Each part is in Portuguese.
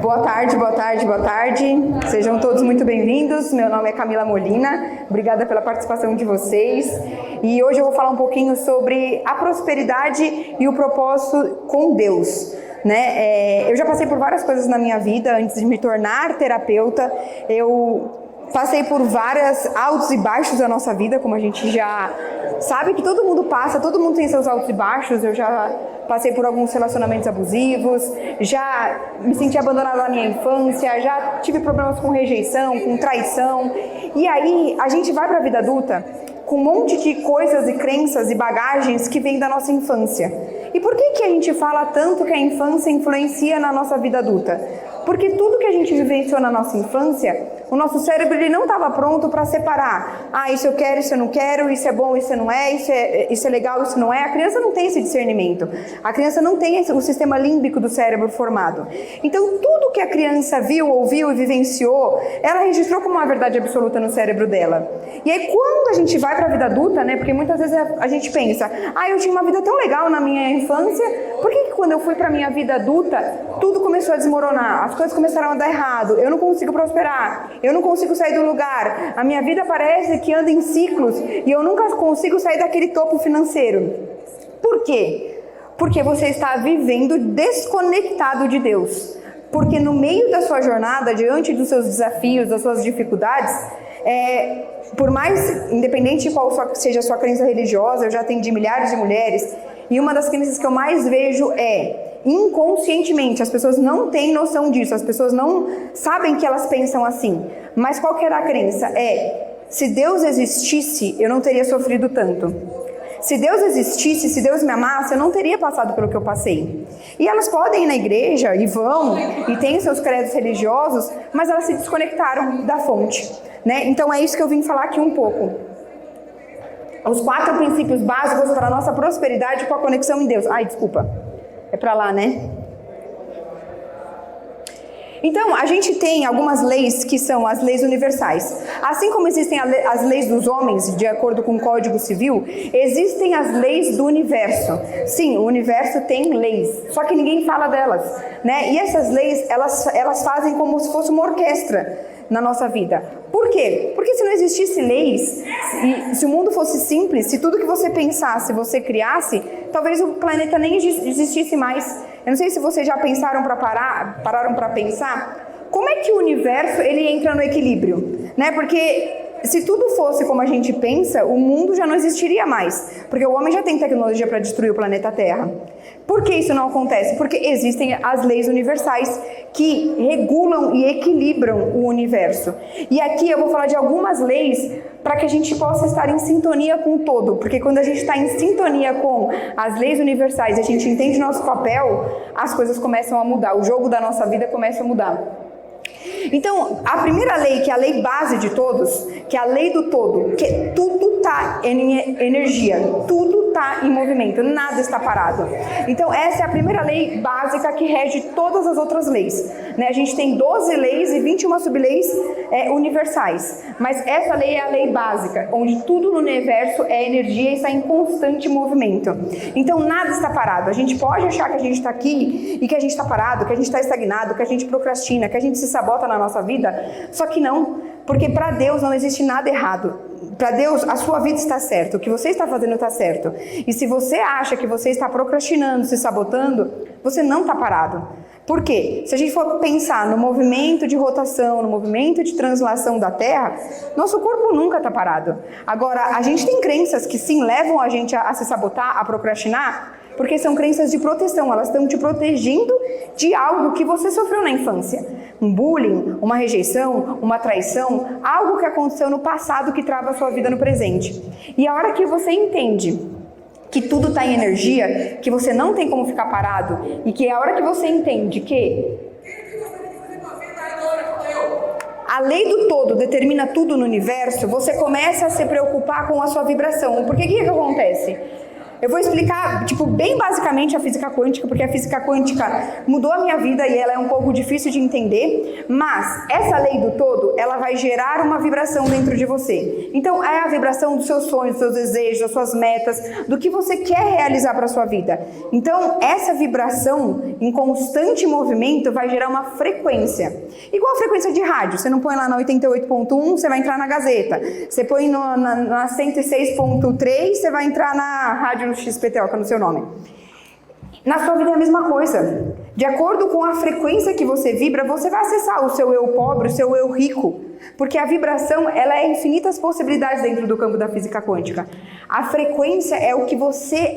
Boa tarde, boa tarde, boa tarde. Sejam todos muito bem-vindos. Meu nome é Camila Molina. Obrigada pela participação de vocês. E hoje eu vou falar um pouquinho sobre a prosperidade e o propósito com Deus. Eu já passei por várias coisas na minha vida antes de me tornar terapeuta. Eu passei por vários altos e baixos da nossa vida, como a gente já sabe que todo mundo passa, todo mundo tem seus altos e baixos. Eu já passei por alguns relacionamentos abusivos, já me senti abandonada na minha infância, já tive problemas com rejeição, com traição. E aí a gente vai para a vida adulta com um monte de coisas e crenças e bagagens que vêm da nossa infância. E por que a gente fala tanto que a infância influencia na nossa vida adulta? Porque tudo que a gente vivenciou na nossa infância, o nosso cérebro ele não estava pronto para separar. Isso eu quero, isso eu não quero, isso é bom, isso não é, isso é legal, isso não é. A criança não tem esse discernimento. A criança não tem o sistema límbico do cérebro formado. Então, tudo que a criança viu, ouviu e vivenciou, ela registrou como uma verdade absoluta no cérebro dela. E aí, quando a gente vai para a vida adulta, porque muitas vezes a gente pensa, eu tinha uma vida tão legal na minha infância, por que quando eu fui para a minha vida adulta, tudo começou a desmoronar? As coisas começaram a dar errado, eu não consigo prosperar, eu não consigo sair do lugar, a minha vida parece que anda em ciclos e eu nunca consigo sair daquele topo financeiro. Por quê? Porque você está vivendo desconectado de Deus. Porque no meio da sua jornada, diante dos seus desafios, das suas dificuldades, por mais independente de qual seja a sua crença religiosa, eu já atendi milhares de mulheres, e uma das crenças que eu mais vejo inconscientemente, as pessoas não têm noção disso, as pessoas não sabem que elas pensam assim. Mas qual que era a crença? Se Deus existisse, eu não teria sofrido tanto. Se Deus existisse, se Deus me amasse, eu não teria passado pelo que eu passei. E elas podem ir na igreja, e vão, e têm seus credos religiosos, mas elas se desconectaram da fonte. Então é isso que eu vim falar aqui um pouco. Os 4 princípios básicos para a nossa prosperidade com a conexão em Deus. Desculpa. É para lá, Então, a gente tem algumas leis que são as leis universais. Assim como existem as leis dos homens, de acordo com o Código Civil, existem as leis do universo. Sim, o universo tem leis, só que ninguém fala delas, E essas leis, elas fazem como se fosse uma orquestra na nossa vida. Por quê? Porque se não existisse leis, se o mundo fosse simples, se tudo que você pensasse, você criasse, talvez o planeta nem existisse mais. Eu não sei se vocês já pararam para pensar, como é que o universo ele entra no equilíbrio, Porque se tudo fosse como a gente pensa, o mundo já não existiria mais, porque o homem já tem tecnologia para destruir o planeta Terra. Por que isso não acontece? Porque existem as leis universais que regulam e equilibram o universo. E aqui eu vou falar de algumas leis para que a gente possa estar em sintonia com o todo, porque quando a gente está em sintonia com as leis universais e a gente entende nosso papel, as coisas começam a mudar, o jogo da nossa vida começa a mudar. Então, a primeira lei, que é a lei base de todos, que é a lei do todo, que tudo está em energia, tudo está em movimento, nada está parado. Então, essa é a primeira lei básica que rege todas as outras leis. A gente tem 12 leis e 21 sub-leis universais, mas essa lei é a lei básica, onde tudo no universo é energia e está em constante movimento. Então, nada está parado. A gente pode achar que a gente está aqui e que a gente está parado, que a gente está estagnado, que a gente procrastina, que a gente se sabota na nossa vida, só que não, porque para Deus não existe nada errado. Para Deus, a sua vida está certa, o que você está fazendo está certo. E se você acha que você está procrastinando, se sabotando, você não está parado. Por quê? Se a gente for pensar no movimento de rotação, no movimento de translação da Terra, nosso corpo nunca está parado. Agora, a gente tem crenças que sim levam a gente a se sabotar, a procrastinar, porque são crenças de proteção, elas estão te protegendo de algo que você sofreu na infância. Um bullying, uma rejeição, uma traição, algo que aconteceu no passado que trava a sua vida no presente. E a hora que você entende que tudo está em energia, que você não tem como ficar parado, e que a hora que você entende que a lei do todo determina tudo no universo, você começa a se preocupar com a sua vibração. Porque o que acontece? Eu vou explicar, bem basicamente a física quântica, porque a física quântica mudou a minha vida e ela é um pouco difícil de entender, mas essa lei do todo, ela vai gerar uma vibração dentro de você. Então, é a vibração dos seus sonhos, dos seus desejos, das suas metas, do que você quer realizar para a sua vida. Então, essa vibração em constante movimento vai gerar uma frequência. Igual a frequência de rádio, você não põe lá na 88.1, você vai entrar na Gazeta. Você põe na 106.3, você vai entrar na rádio XPTO, que é no seu nome. Na sua vida é a mesma coisa. De acordo com a frequência que você vibra, você vai acessar o seu eu pobre, o seu eu rico. Porque a vibração, ela é infinitas possibilidades dentro do campo da física quântica. A frequência é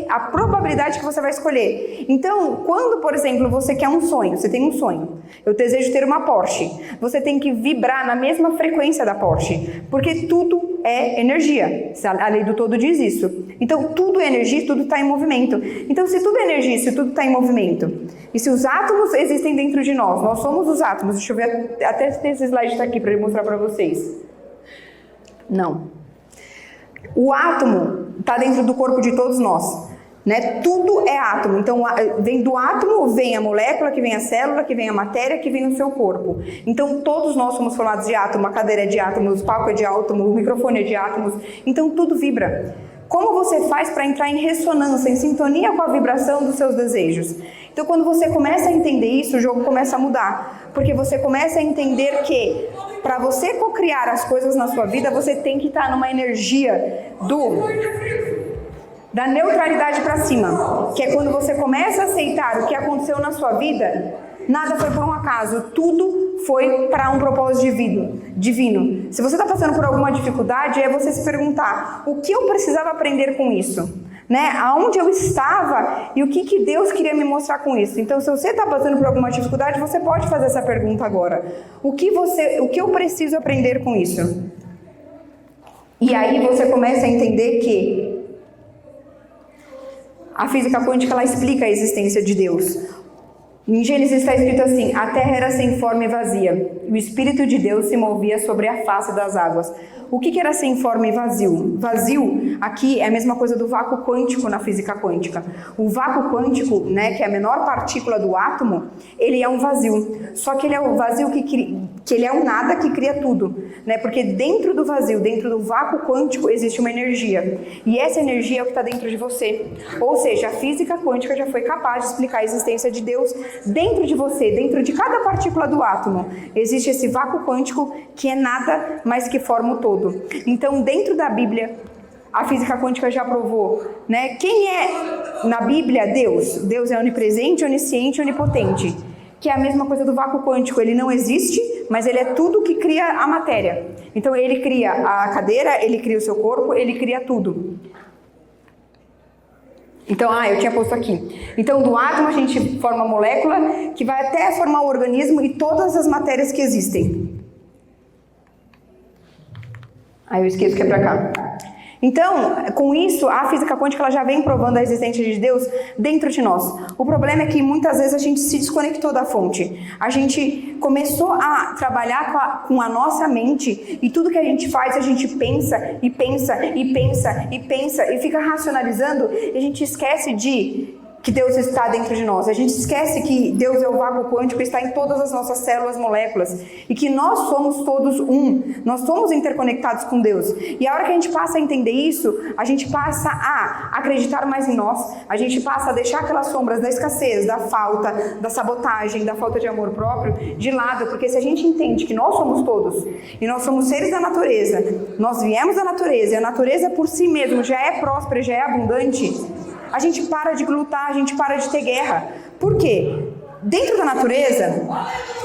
a probabilidade que você vai escolher. Então, quando, por exemplo, você quer um sonho, você tem um sonho, eu desejo ter uma Porsche, você tem que vibrar na mesma frequência da Porsche, porque tudo é energia. A lei do todo diz isso. Então, tudo é energia, tudo está em movimento. Então, se tudo é energia, se tudo está em movimento, e se os átomos existem dentro de nós somos os átomos. Deixa eu ver, até se esse slide está aqui para eu mostrar para vocês. Não. O átomo está dentro do corpo de todos nós, né? Tudo é átomo. Então, vem do átomo, vem a molécula, que vem a célula, que vem a matéria, que vem no seu corpo. Então, todos nós somos formados de átomo. A cadeira é de átomos, o palco é de átomo, o microfone é de átomos. Então, tudo vibra. Como você faz para entrar em ressonância, em sintonia com a vibração dos seus desejos? Então, quando você começa a entender isso, o jogo começa a mudar. Porque você começa a entender que, para você cocriar as coisas na sua vida, você tem que estar numa energia da neutralidade para cima. Que é quando você começa a aceitar o que aconteceu na sua vida, nada foi por um acaso, tudo foi para um propósito divino. Se você está passando por alguma dificuldade, é você se perguntar, o que eu precisava aprender com isso? Né? Aonde eu estava e o que Deus queria me mostrar com isso? Então, se você está passando por alguma dificuldade, você pode fazer essa pergunta agora. O que eu preciso aprender com isso? E aí você começa a entender que a física quântica, ela explica a existência de Deus. Em Gênesis está escrito assim, a terra era sem forma e vazia, e o Espírito de Deus se movia sobre a face das águas. O que era sem forma e vazio? Vazio, aqui, é a mesma coisa do vácuo quântico na física quântica. O vácuo quântico, né, que é a menor partícula do átomo, ele é um vazio. Só que ele é um vazio que ele é um nada que cria tudo. Né? Porque dentro do vazio, dentro do vácuo quântico, existe uma energia. E essa energia é o que está dentro de você. Ou seja, a física quântica já foi capaz de explicar a existência de Deus dentro de você, dentro de cada partícula do átomo. Existe esse vácuo quântico que é nada, mas que forma o todo. Então, dentro da Bíblia, a física quântica já provou, né? Quem é, na Bíblia, Deus? Deus é onipresente, onisciente, onipotente. Que é a mesma coisa do vácuo quântico. Ele não existe, mas ele é tudo que cria a matéria. Então, ele cria a cadeira, ele cria o seu corpo, ele cria tudo. Então, eu tinha posto aqui. Então, do átomo a gente forma a molécula, que vai até formar o organismo e todas as matérias que existem. Aí eu esqueço que é pra cá. Então, com isso, a física quântica ela já vem provando a existência de Deus dentro de nós. O problema é que muitas vezes a gente se desconectou da fonte. A gente começou a trabalhar com a nossa mente e tudo que a gente faz, a gente pensa e pensa e pensa e pensa e fica racionalizando e a gente esquece que Deus está dentro de nós. A gente esquece que Deus é o vácuo quântico, está em todas as nossas células, moléculas, e que nós somos todos um. Nós somos interconectados com Deus. E a hora que a gente passa a entender isso, a gente passa a acreditar mais em nós, a gente passa a deixar aquelas sombras da escassez, da falta, da sabotagem, da falta de amor próprio de lado, porque se a gente entende que nós somos todos, e nós somos seres da natureza, nós viemos da natureza, e a natureza por si mesmo já é próspera, já é abundante, a gente para de lutar, a gente para de ter guerra. Por quê? Dentro da natureza,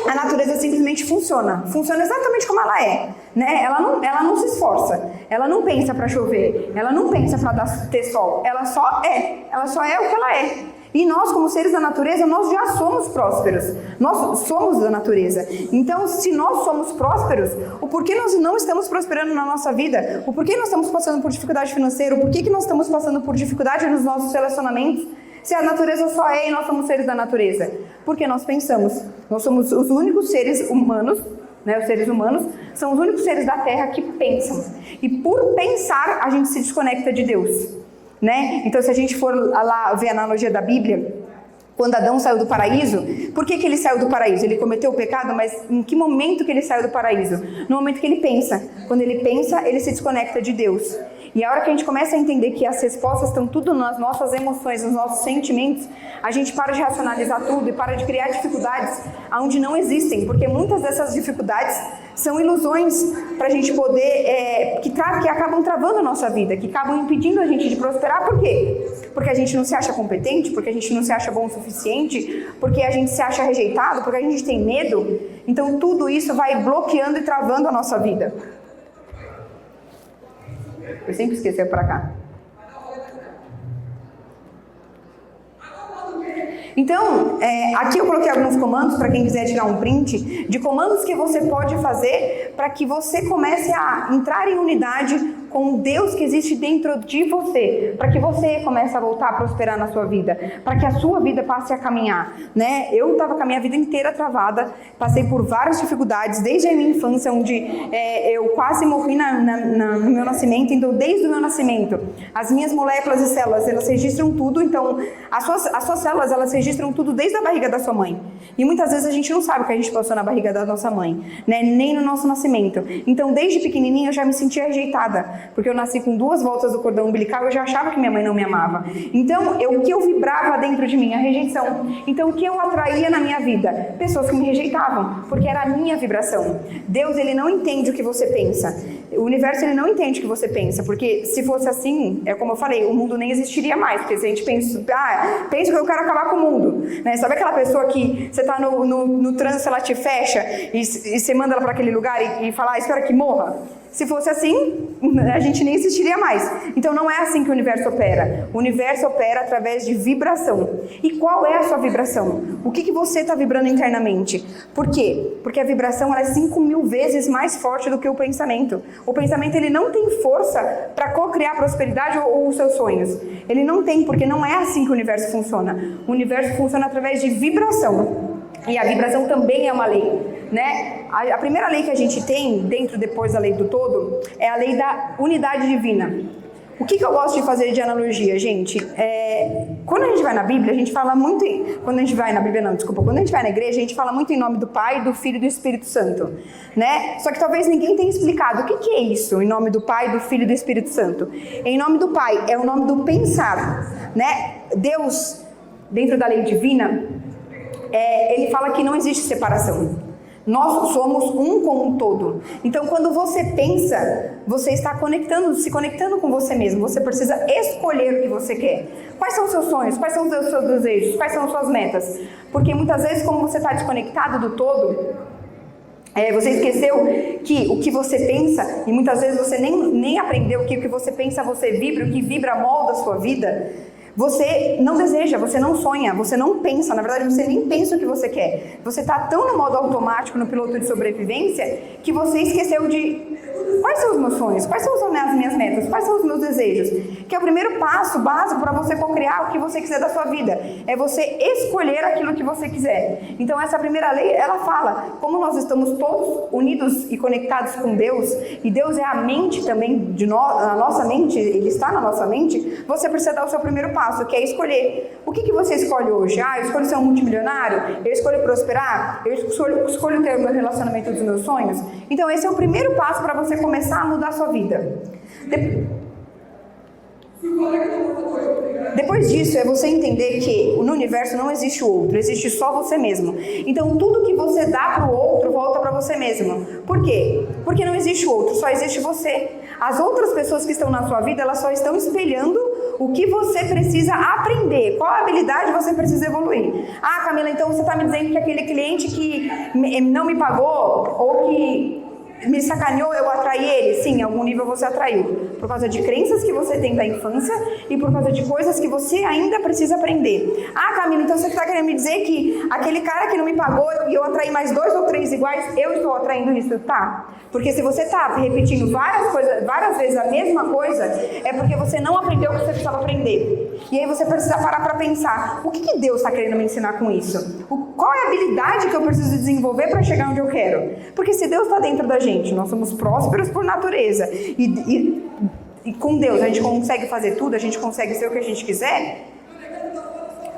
a natureza simplesmente funciona. Funciona exatamente como ela é. Né? Ela não se esforça. Ela não pensa para chover. Ela não pensa para ter sol. Ela só é. Ela só é o que ela é. E nós, como seres da natureza, nós já somos prósperos. Nós somos da natureza. Então, se nós somos prósperos, o porquê nós não estamos prosperando na nossa vida? O porquê nós estamos passando por dificuldade financeira? O porquê que nós estamos passando por dificuldade nos nossos relacionamentos? Se a natureza só é e nós somos seres da natureza? Porque nós pensamos. Nós somos os únicos seres humanos, né? Os seres humanos são os únicos seres da Terra que pensam. E por pensar, a gente se desconecta de Deus. né? Então, se a gente for lá ver a analogia da Bíblia, quando Adão saiu do paraíso, por que ele saiu do paraíso? Ele cometeu o pecado, mas em que momento que ele saiu do paraíso? No momento que ele pensa. Quando ele pensa, ele se desconecta de Deus. E a hora que a gente começa a entender que as respostas estão tudo nas nossas emoções, nos nossos sentimentos, a gente para de racionalizar tudo e para de criar dificuldades onde não existem, porque muitas dessas dificuldades são ilusões para a gente poder, que acabam travando a nossa vida, que acabam impedindo a gente de prosperar. Por quê? Porque a gente não se acha competente, porque a gente não se acha bom o suficiente, porque a gente se acha rejeitado, porque a gente tem medo. Então tudo isso vai bloqueando e travando a nossa vida. Eu sempre esqueci para cá. Então, aqui eu coloquei alguns comandos para quem quiser tirar um print, de comandos que você pode fazer para que você comece a entrar em unidade com o Deus que existe dentro de você, para que você comece a voltar a prosperar na sua vida, para que a sua vida passe a caminhar, né? Eu estava com a minha vida inteira travada, passei por várias dificuldades, desde a minha infância, onde eu quase morri no meu nascimento. Então, desde o meu nascimento, as minhas moléculas e células, elas registram tudo. Então, as suas células, elas registram tudo desde a barriga da sua mãe. E muitas vezes a gente não sabe o que a gente passou na barriga da nossa mãe, né? Nem no nosso nascimento. Então, desde pequenininha, eu já me sentia rejeitada, porque eu nasci com 2 voltas do cordão umbilical, eu já achava que minha mãe não me amava. Então, o que eu vibrava dentro de mim? A rejeição. Então, o que eu atraía na minha vida? Pessoas que me rejeitavam, porque era a minha vibração. Deus, ele não entende o que você pensa. O universo, ele não entende o que você pensa, porque se fosse assim, como eu falei, o mundo nem existiria mais, porque se a gente pensa que eu quero acabar com o mundo, né? Sabe aquela pessoa que você tá no trânsito, ela te fecha e você manda ela para aquele lugar e fala, espera que morra? Se fosse assim, a gente nem existiria mais. Então não é assim que o universo opera. O universo opera através de vibração. E qual é a sua vibração? O que você está vibrando internamente? Por quê? Porque a vibração ela é 5.000 vezes mais forte do que o pensamento. O pensamento ele não tem força para co-criar a prosperidade ou os seus sonhos. Ele não tem, porque não é assim que o universo funciona. O universo funciona através de vibração. E a vibração também é uma lei, né? A primeira lei que a gente tem, depois da lei do todo, é a lei da unidade divina. O que eu gosto de fazer de analogia, gente? Quando a gente vai na Bíblia, a gente fala muito quando a gente vai na igreja, a gente fala muito em nome do Pai, do Filho e do Espírito Santo, né? Só que talvez ninguém tenha explicado o que é isso, em nome do Pai, do Filho e do Espírito Santo. Em nome do Pai, é o nome do pensar, né? Deus, dentro da lei divina, ele fala que não existe separação. Nós somos um com o todo. Então, quando você pensa, você está se conectando com você mesmo. Você precisa escolher o que você quer. Quais são os seus sonhos? Quais são os seus desejos? Quais são as suas metas? Porque muitas vezes, como você está desconectado do todo, você esqueceu que o que você pensa, e muitas vezes você nem aprendeu que o que você pensa, você vibra, o que vibra molda a sua vida. Você não deseja, você não sonha, você não pensa, na verdade você nem pensa o que você quer. Você está tão no modo automático, no piloto de sobrevivência, que você esqueceu de quais são os meus sonhos, quais são as minhas metas, quais são os meus desejos. Que é o primeiro passo básico para você co-criar o que você quiser da sua vida. É você escolher aquilo que você quiser. Então essa primeira lei, ela fala, como nós estamos todos unidos e conectados com Deus, e Deus é a mente também, a nossa mente, Ele está na nossa mente, você precisa dar o seu primeiro passo, que é escolher. O que você escolhe hoje? Eu escolho ser um multimilionário? Eu escolho prosperar? Eu escolho ter o meu relacionamento dos meus sonhos? Então esse é o primeiro passo para você começar a mudar a sua vida. Depois disso, é você entender que no universo não existe o outro, existe só você mesmo. Então, tudo que você dá para o outro, volta para você mesmo. Por quê? Porque não existe o outro, só existe você. As outras pessoas que estão na sua vida, elas só estão espelhando o que você precisa aprender, qual habilidade você precisa evoluir. Camila, então você está me dizendo que aquele cliente que não me pagou, ou que me sacaneou, eu atraí ele? Sim, em algum nível você atraiu. Por causa de crenças que você tem da infância e por causa de coisas que você ainda precisa aprender. Camila, então você está querendo me dizer que aquele cara que não me pagou e eu atraí mais 2 ou 3 iguais, eu estou atraindo isso? Tá. Porque se você está repetindo várias vezes a mesma coisa, é porque você não aprendeu o que você precisava aprender. E aí você precisa parar para pensar, o que Deus está querendo me ensinar com isso? Qual é a habilidade que eu preciso desenvolver para chegar onde eu quero? Porque se Deus está dentro da gente, nós somos prósperos por natureza. E com Deus a gente consegue fazer tudo, a gente consegue ser o que a gente quiser,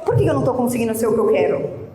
por que eu não estou conseguindo ser o que eu quero?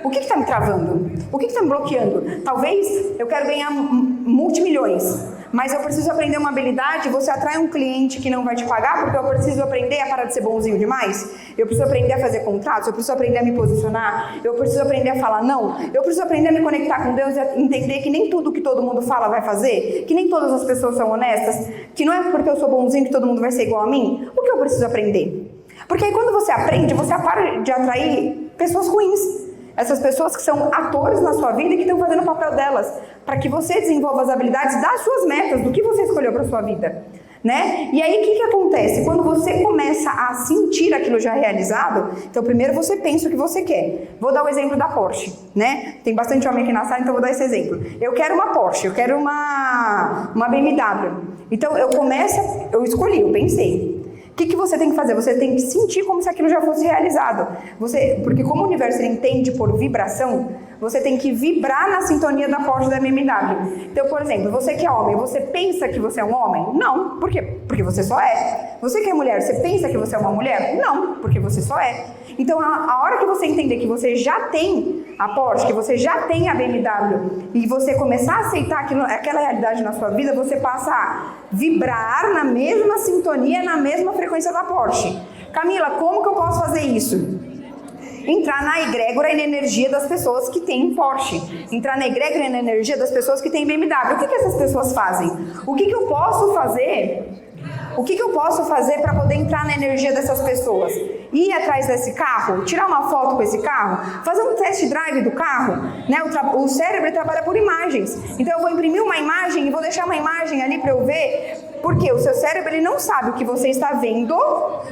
O que está me travando? O que está me bloqueando? Talvez eu quero ganhar multimilhões, mas eu preciso aprender uma habilidade. Você atrai um cliente que não vai te pagar porque eu preciso aprender a parar de ser bonzinho demais? Eu preciso aprender a fazer contratos? Eu preciso aprender a me posicionar? Eu preciso aprender a falar não? Eu preciso aprender a me conectar com Deus e a entender que nem tudo que todo mundo fala vai fazer? Que nem todas as pessoas são honestas? Que não é porque eu sou bonzinho que todo mundo vai ser igual a mim? O que eu preciso aprender? Porque aí quando você aprende, você para de atrair pessoas ruins. Essas pessoas que são atores na sua vida e que estão fazendo o papel delas, para que você desenvolva as habilidades das suas metas, do que você escolheu para a sua vida, né? E aí o que acontece? Quando você começa a sentir aquilo já realizado, então primeiro você pensa o que você quer. Vou dar o exemplo da Porsche, né? Tem bastante homem aqui na sala, então vou dar esse exemplo. Eu quero uma Porsche, eu quero uma BMW. Então eu escolhi, eu pensei. O que você tem que fazer? Você tem que sentir como se aquilo já fosse realizado. Porque como o universo ele entende por vibração, você tem que vibrar na sintonia da Porsche da BMW. Então, por exemplo, você que é homem, você pensa que você é um homem? Não. Por quê? Porque você só é. Você que é mulher, você pensa que você é uma mulher? Não. Porque você só é. Então, a hora que você entender que você já tem a Porsche, que você já tem a BMW, e você começar a aceitar aquela realidade na sua vida, você passa a vibrar na mesma sintonia, na mesma frequência da Porsche. Camila, como que eu posso fazer isso? Entrar na egrégora e na energia das pessoas que têm Porsche. Entrar na egrégora e na energia das pessoas que têm BMW. O que essas pessoas fazem? O que eu posso fazer? O que eu posso fazer para poder entrar na energia dessas pessoas? Ir atrás desse carro? Tirar uma foto com esse carro? Fazer um test drive do carro? Né? O cérebro trabalha por imagens. Então eu vou imprimir uma imagem e vou deixar uma imagem ali para eu ver. Porque o seu cérebro ele não sabe o que você está vendo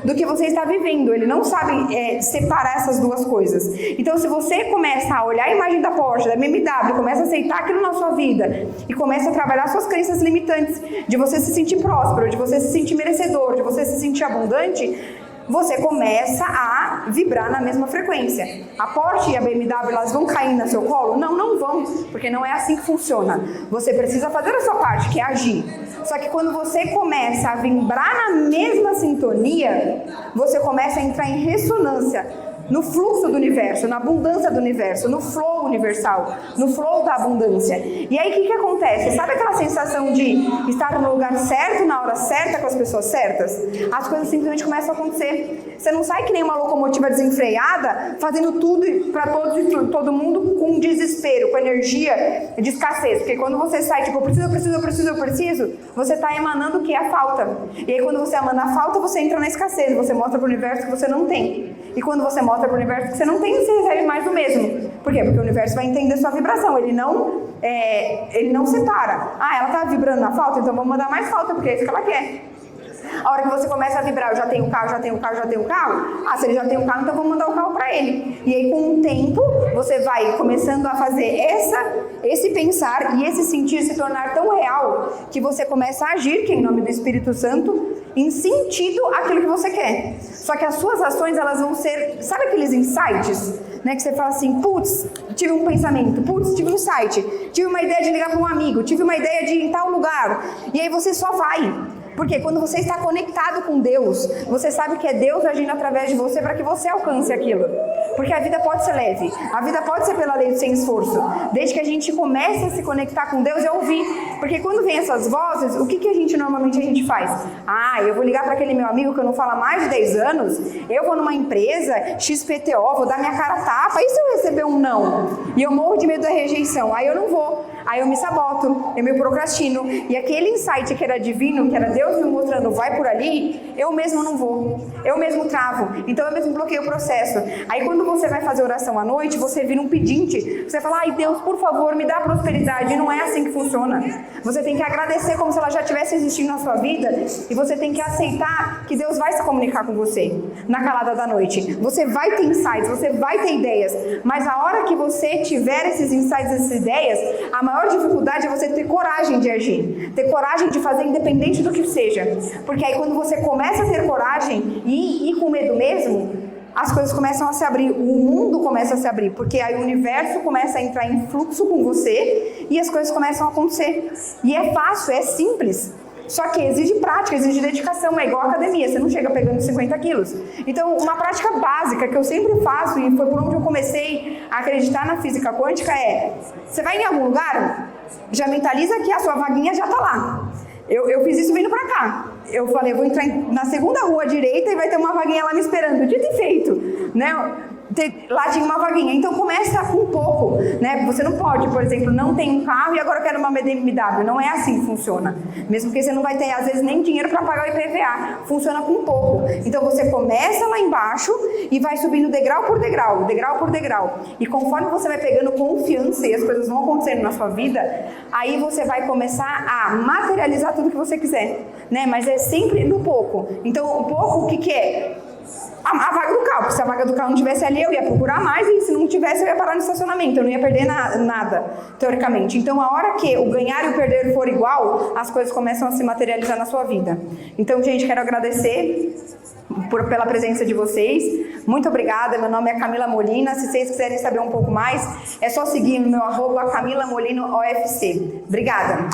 do que você está vivendo. Ele não sabe separar essas duas coisas. Então se você começa a olhar a imagem da Porsche, da BMW, começa a aceitar aquilo na sua vida e começa a trabalhar suas crenças limitantes de você se sentir próspero, de você se sentir merecedor, de você se sentir abundante, você começa a vibrar na mesma frequência. A Porsche e a BMW, elas vão cair no seu colo? Não, não vão, porque não é assim que funciona. Você precisa fazer a sua parte, que é agir. Só que quando você começa a vibrar na mesma sintonia, você começa a entrar em ressonância no fluxo do universo, na abundância do universo, no flow universal, no flow da abundância. E aí o que acontece? Sabe aquela sensação de estar no lugar certo, na hora certa, com as pessoas certas? As coisas simplesmente começam a acontecer. Você não sai que nem uma locomotiva desenfreada, fazendo tudo para todos e todo mundo com desespero, com energia de escassez. Porque quando você sai, tipo, eu preciso, você está emanando o que é a falta. E aí quando você emana a falta, você entra na escassez, você mostra para o universo que você não tem. E quando você mostra para o universo que você não tem, você recebe mais do mesmo. Por quê? Porque o universo vai entender sua vibração, ele não separa. Ah, ela está vibrando na falta, então vamos mandar mais falta, porque é isso que ela quer. A hora que você começa a vibrar, eu já tenho carro. Ah, se ele já tem um carro, então vamos mandar o carro para ele. E aí, com o tempo, você vai começando a fazer esse pensar e esse sentir se tornar tão real que você começa a agir, que é em nome do Espírito Santo, em sentido àquilo que você quer. Só que as suas ações, elas vão ser, sabe aqueles insights? Né, que você fala assim, putz, tive um pensamento, putz, tive um insight, tive uma ideia de ligar para um amigo, tive uma ideia de ir em tal lugar. E aí você só vai. Porque quando você está conectado com Deus, você sabe que é Deus agindo através de você para que você alcance aquilo. Porque a vida pode ser leve, a vida pode ser pela lei do sem esforço. Desde que a gente comece a se conectar com Deus e ouvir. Porque quando vem essas vozes, o que a gente normalmente faz? Ah, eu vou ligar para aquele meu amigo que eu não falo há mais de 10 anos, eu vou numa empresa, XPTO, vou dar minha cara a tapa, e se eu receber um não? E eu morro de medo da rejeição, aí eu não vou. Aí eu me saboto, eu me procrastino. E aquele insight que era divino, que era Deus me mostrando, vai por ali, eu mesmo não vou. Eu mesmo travo. Então eu mesmo bloqueio o processo. Aí quando você vai fazer oração à noite, você vira um pedinte. Você fala, ai Deus, por favor, me dá prosperidade. E não é assim que funciona. Você tem que agradecer como se ela já tivesse existindo na sua vida. E você tem que aceitar que Deus vai se comunicar com você na calada da noite. Você vai ter insights, você vai ter ideias. Mas a hora que você tiver esses insights, essas ideias, a maior dificuldade é você ter coragem de agir, ter coragem de fazer independente do que seja, porque aí quando você começa a ter coragem e ir com medo mesmo, as coisas começam a se abrir, o mundo começa a se abrir, porque aí o universo começa a entrar em fluxo com você e as coisas começam a acontecer, e é fácil, é simples. Só que exige prática, exige dedicação, é igual a academia, você não chega pegando 50 quilos. Então, uma prática básica que eu sempre faço, e foi por onde eu comecei a acreditar na física quântica, é: você vai em algum lugar, já mentaliza que a sua vaguinha já tá lá. Eu fiz isso vindo pra cá. Eu falei, eu vou entrar na segunda rua à direita e vai ter uma vaguinha lá me esperando. Dito e feito, né? Lá tinha uma vaguinha. Então começa com pouco, né? Você não pode, por exemplo, não tem um carro e agora eu quero uma BMW. Não é assim que funciona. Mesmo porque você não vai ter, às vezes, nem dinheiro para pagar o IPVA. Funciona com pouco. Então você começa lá embaixo e vai subindo degrau por degrau, degrau por degrau. E conforme você vai pegando confiança e as coisas vão acontecendo na sua vida, aí você vai começar a materializar tudo que você quiser, né? Mas é sempre no pouco. Então, o pouco, o que é? A vaga do carro, porque se a vaga do carro não tivesse ali, eu ia procurar mais, e se não tivesse, eu ia parar no estacionamento, eu não ia perder nada, teoricamente. Então, a hora que o ganhar e o perder for igual, as coisas começam a se materializar na sua vida. Então, gente, quero agradecer pela presença de vocês. Muito obrigada, meu nome é Camila Molina. Se vocês quiserem saber um pouco mais, é só seguir no meu @CamilaMolinoOFC. Obrigada.